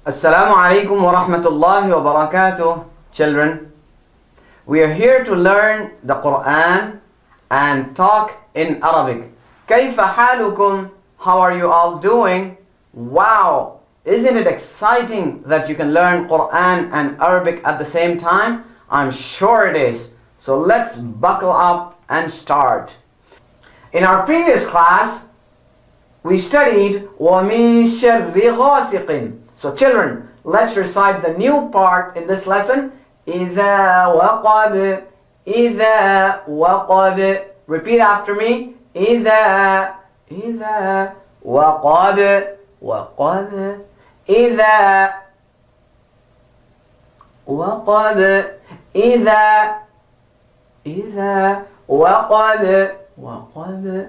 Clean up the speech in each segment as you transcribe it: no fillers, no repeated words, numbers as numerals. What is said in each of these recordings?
Assalamu alaikum wa rahmatullahi wa barakatuh, children. We are here to learn the Quran and talk in Arabic. كيف حالكم? How are you all doing? Wow! Isn't it exciting that you can learn Quran and Arabic at the same time? I'm sure it is. So let's buckle up and start. In our previous class, we studied وَمِن شَرِّ غَاسِقٍ. So children, let's recite the new part in this lesson. إِذَا وَقَبْ إِذَا وَقَبْ. Repeat after me. إِذَا وَقَبْ وَقَبْ إِذَا وَقَبْ إِذَا وَقَبْ وَقَبْ.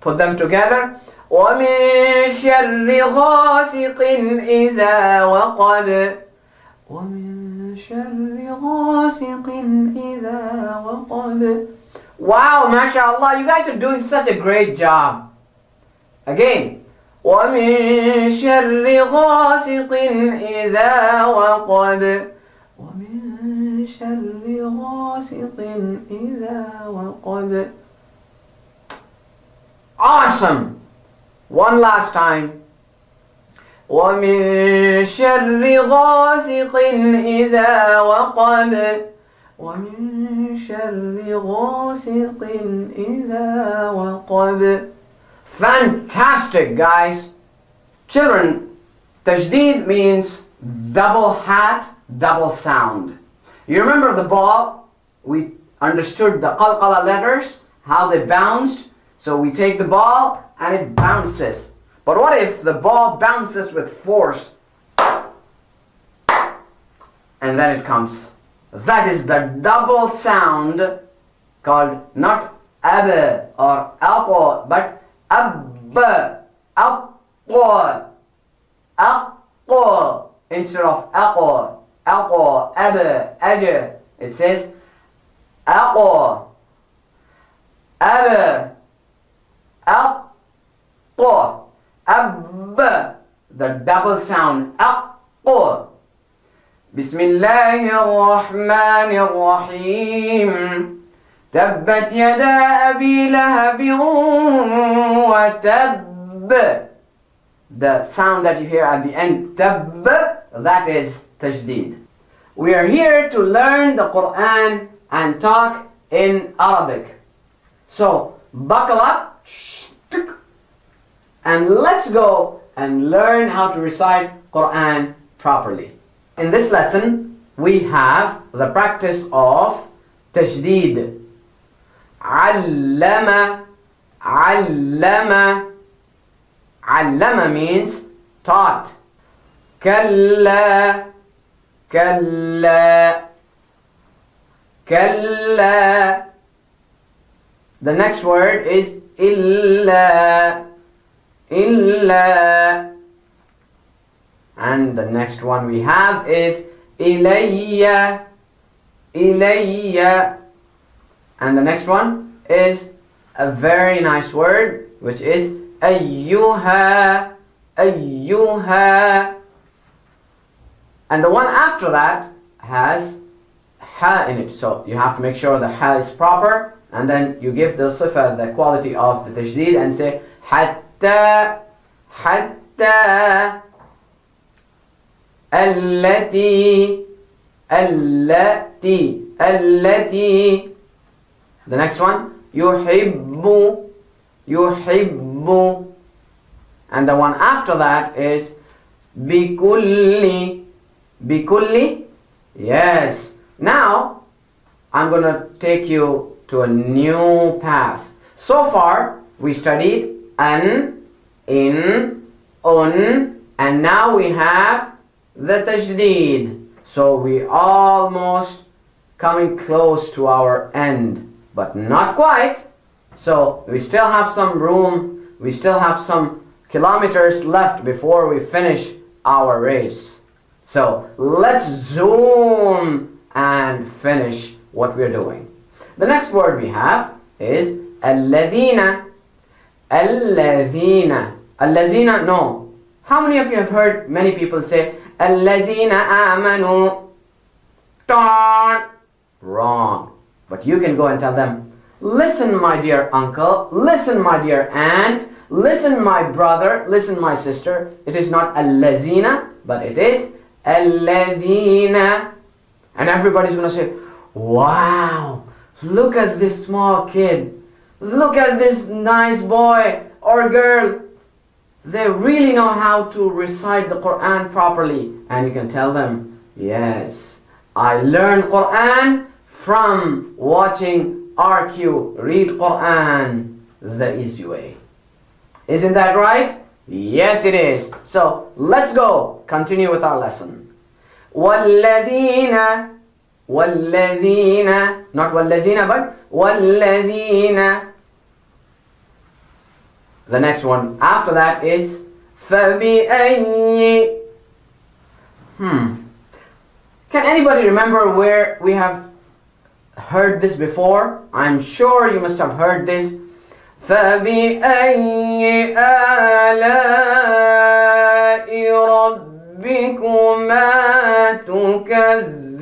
Put them together. وَمِن شَرِّ غَاسِقٍ إِذَا وَقَبَ وَمِن شَرِّ غَاسِقٍ إِذَا وَقَبَ. Wow, mashallah, you guys are doing such a great job. Again. وَمِن شَرِّ غَاسِقٍ إِذَا وَقَبَ وَمِن شَرِّ غَاسِقٍ إِذَا وَقَبَ. Awesome! One last time. وَمِن شَرِّ غَاسِقٍ إِذَا وَقَبَ وَمِن شَرِّ غَاسِقٍ إِذَا وَقَبَ. Fantastic, guys! Children, tajdeed means double hat, double sound. You remember the ball? We understood the qalqala letters, how they bounced. So we take the ball and it bounces. But what if the ball bounces with force? And then it comes. That is the double sound called not ab or alpo, but ab, alpo, alpo, instead of alpo, alpo, ab, aj. It says alpo, ab, alpo, ab, the double sound, alpo. Bismillahir Rahmanir Rahim. Tabbat yada abi lahabin wa tabb. The sound that you hear at the end, tabb, that is tajdeed. We are here to learn the Quran and talk in Arabic. So buckle up and let's go and learn how to recite Quran properly. In this lesson, we have the practice of tajdeed. Allama, allama. Allama means taught. Kalla, kalla, kalla. The next word is illa, illa. And the next one we have is ilayya, ilayya. And the next one is a very nice word, which is ayyuha, ayyuha. And the one after that has ha in it. So you have to make sure the ha is proper. And then you give the sifa the quality of the tajdeed and say hatta, hatta. Allati, allati, allati. The next one, yuhibbu, yuhibbu. And the one after that is bikulli, bikulli. Yes. Now, I'm going to take you to a new path. So far, we studied an, in, un, and now we have the tajdeed. So we almost coming close to our end, but not quite. So we still have some room, we still have some kilometers left before we finish our race. So let's zoom and finish what we're doing. The next word we have is alladhina. Alladhina. Alladhina, no. How many of you have heard many people say الذين آمنوا. Darn. Wrong. But you can go and tell them, listen my dear uncle, listen my dear aunt, listen my brother, listen my sister. It is not الذين, but it is الذين. And everybody's going to say, wow, look at this small kid. Look at this nice boy or girl. They really know how to recite the Quran properly. And you can tell them, yes, I learned Quran from watching RQ, read Quran the easy way. Isn't that right? Yes, it is. So let's go. Continue with our lesson. وَالَّذِينَ, not وَالَّذِينَ, but وَالَّذِينَ. The next one after that is فَبِأَيِّ. Can anybody remember where we have heard this before? I'm sure you must have heard this. فَبِأَيِّ آلَاءِ رَبِّكُمَا تُكَذِّبَانِ.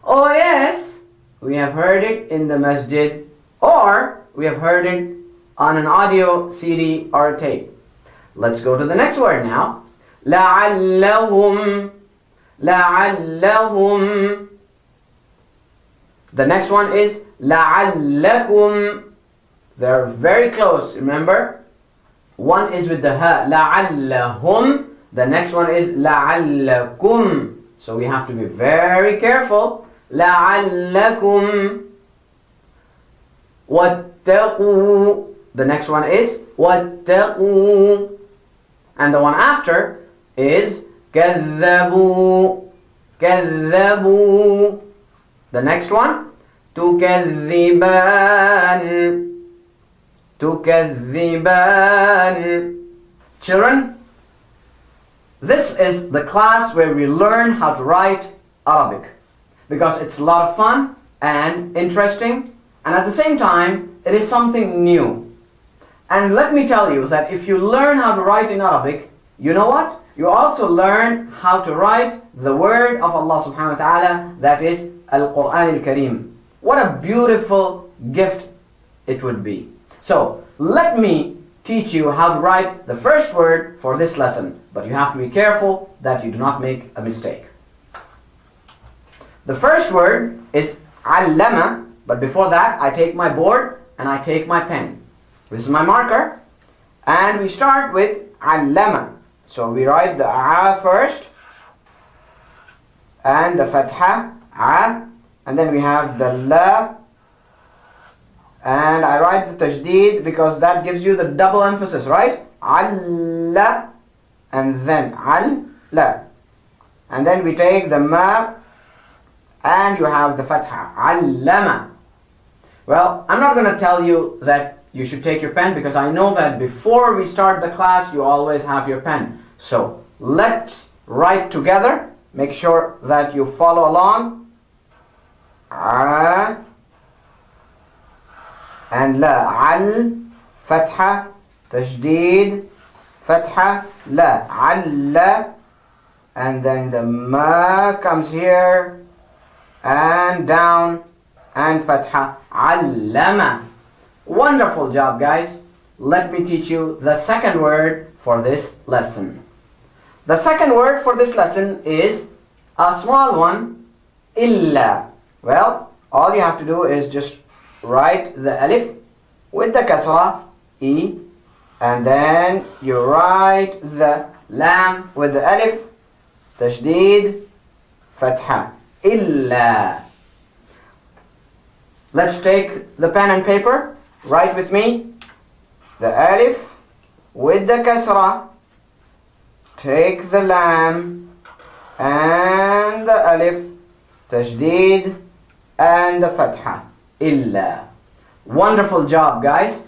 Oh yes, we have heard it in the masjid, or we have heard it on an audio CD or tape. Let's go to the next word now. لَعَلَّهُمْ. The next one is لَعَلَّكُمْ. They're very close, remember? One is with the ha, لَعَلَّهُمْ. The next one is لَعَلَّكُمْ. So we have to be very careful. لَعَلَّكُمْ. وَاتَّقُوا. The next one is وَاتَّقُوا. And the one after is كَذَّبُوا. كَذَّبُوا. The next one, تُكَذِّبَانِ. تُكَذِّبَانِ. Children, this is the class where we learn how to write Arabic, because it's a lot of fun and interesting, and at the same time it is something new. And let me tell you that if you learn how to write in Arabic, you know what? You also learn how to write the word of Allah subhanahu wa ta'ala, that is Al-Quran Al-Kareem. What a beautiful gift it would be. So let me teach you how to write the first word for this lesson, but you have to be careful that you do not make a mistake. The first word is allama, but before that I take my board and I take my pen. This is my marker, and we start with allama. So we write the a first, and the fatha, a, and then we have the la, and I write the tajdeed because that gives you the double emphasis, right? Alla, and then al-la. And then we take the ma, and you have the fatha, allama. Well, I'm not going to tell you that you should take your pen, because I know that before we start the class you always have your pen. So let's write together. Make sure that you follow along. A and la. Al, fatha, tajdeed, fatha, la. Alla, and then the ma comes here and down, and fatha, allama. Wonderful job, guys. Let me teach you the second word for this lesson. The second word for this lesson is a small one, illa. Well, all you have to do is just write the alif with the kasra, e, and then you write the lam with the alif, tajdeed, fatha, illa. Let's take the pen and paper. Write with me. The alif with the kasra, take the lam and the alif, tajdeed, and the fatha, illa. Wonderful job, guys.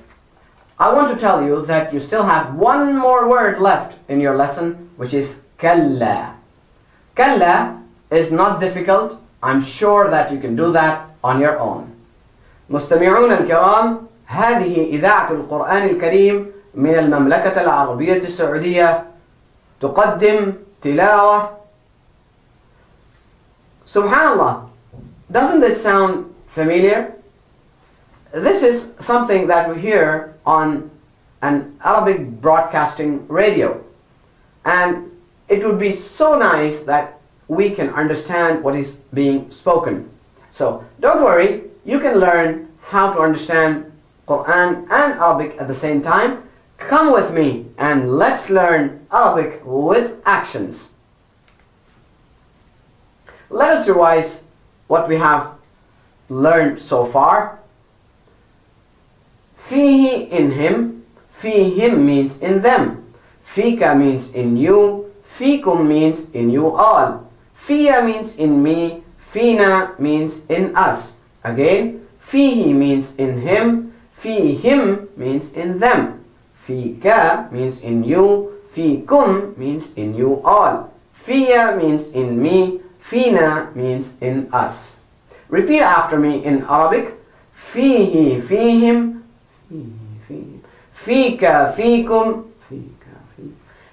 I want to tell you that you still have one more word left in your lesson, which is kalla. Kalla is not difficult. I'm sure that you can do that on your own. مستمعون الكرام، هذه إذاعة القرآن الكريم من المملكة العربية السعودية. تقدم تلاوة. Subhanallah, doesn't this sound familiar? This is something that we hear on an Arabic broadcasting radio, and it would be so nice that we can understand what is being spoken. So don't worry, you can learn how to understand Quran and Arabic at the same time. Come with me and let's learn Arabic with actions. Let us revise what we have learned so far. Fihi, in him. Fihim means in them. Fika means in you. Fikum means in you all. Fiya means in me. Fina means in us. Again, fihi means in him. Fihim means in them. Fika means in you. Fikum means in you all. Fiya means in me. Fina means in us. Repeat after me in Arabic. Fihi, fihim. Fika, fikum.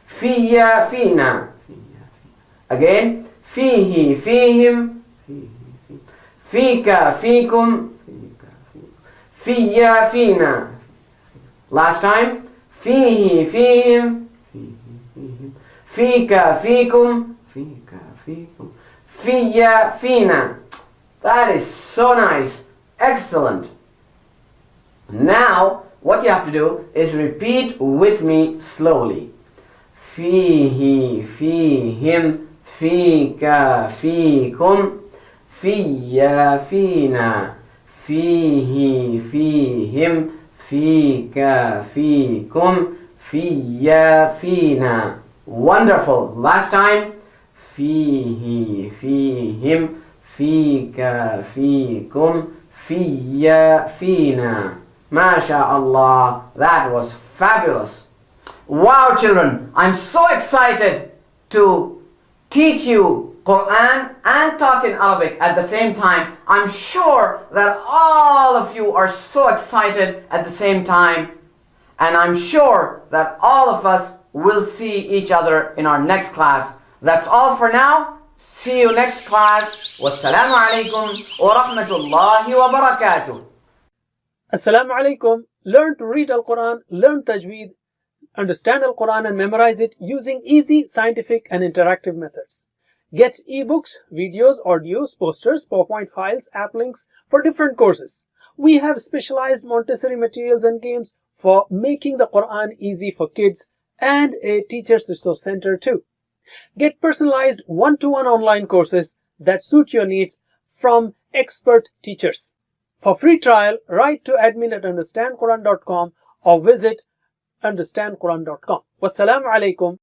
Fiya, fina. Again. Fihi, fihim. Fika, fikum. Fiya, fina. Last time. Fihi, fihim. Fika, fikum. Fiya, fina. That is so nice. Excellent. Now, what you have to do is repeat with me slowly. Fihi, fihim. Fika, fikum. Fiya, fina. Fihi, fihim. Fika, fikum. Fiya, fina. Wonderful. Last time. Fihi, fihim. Fika, fikum. Fiya, fina. MashaAllah. That was fabulous. Wow, children. I'm so excited to teach you Quran and talk in Arabic at the same time. I'm sure that all of you are so excited at the same time. And I'm sure that all of us will see each other in our next class. That's all for now. See you next class. Wassalamu alaikum wa rahmatullahi wa barakatuh. Assalamu alaikum. Learn to read Al-Quran, learn Tajweed, understand Al-Quran and memorize it using easy, scientific and interactive methods. Get ebooks, videos, audios, posters, PowerPoint files, app links for different courses. We have specialized Montessori materials and games for making the Quran easy for kids and a teacher's resource center too. Get personalized one-to-one online courses that suit your needs from expert teachers. For free trial, write to admin@understandquran.com or visit understandquran.com. Wassalamu alaikum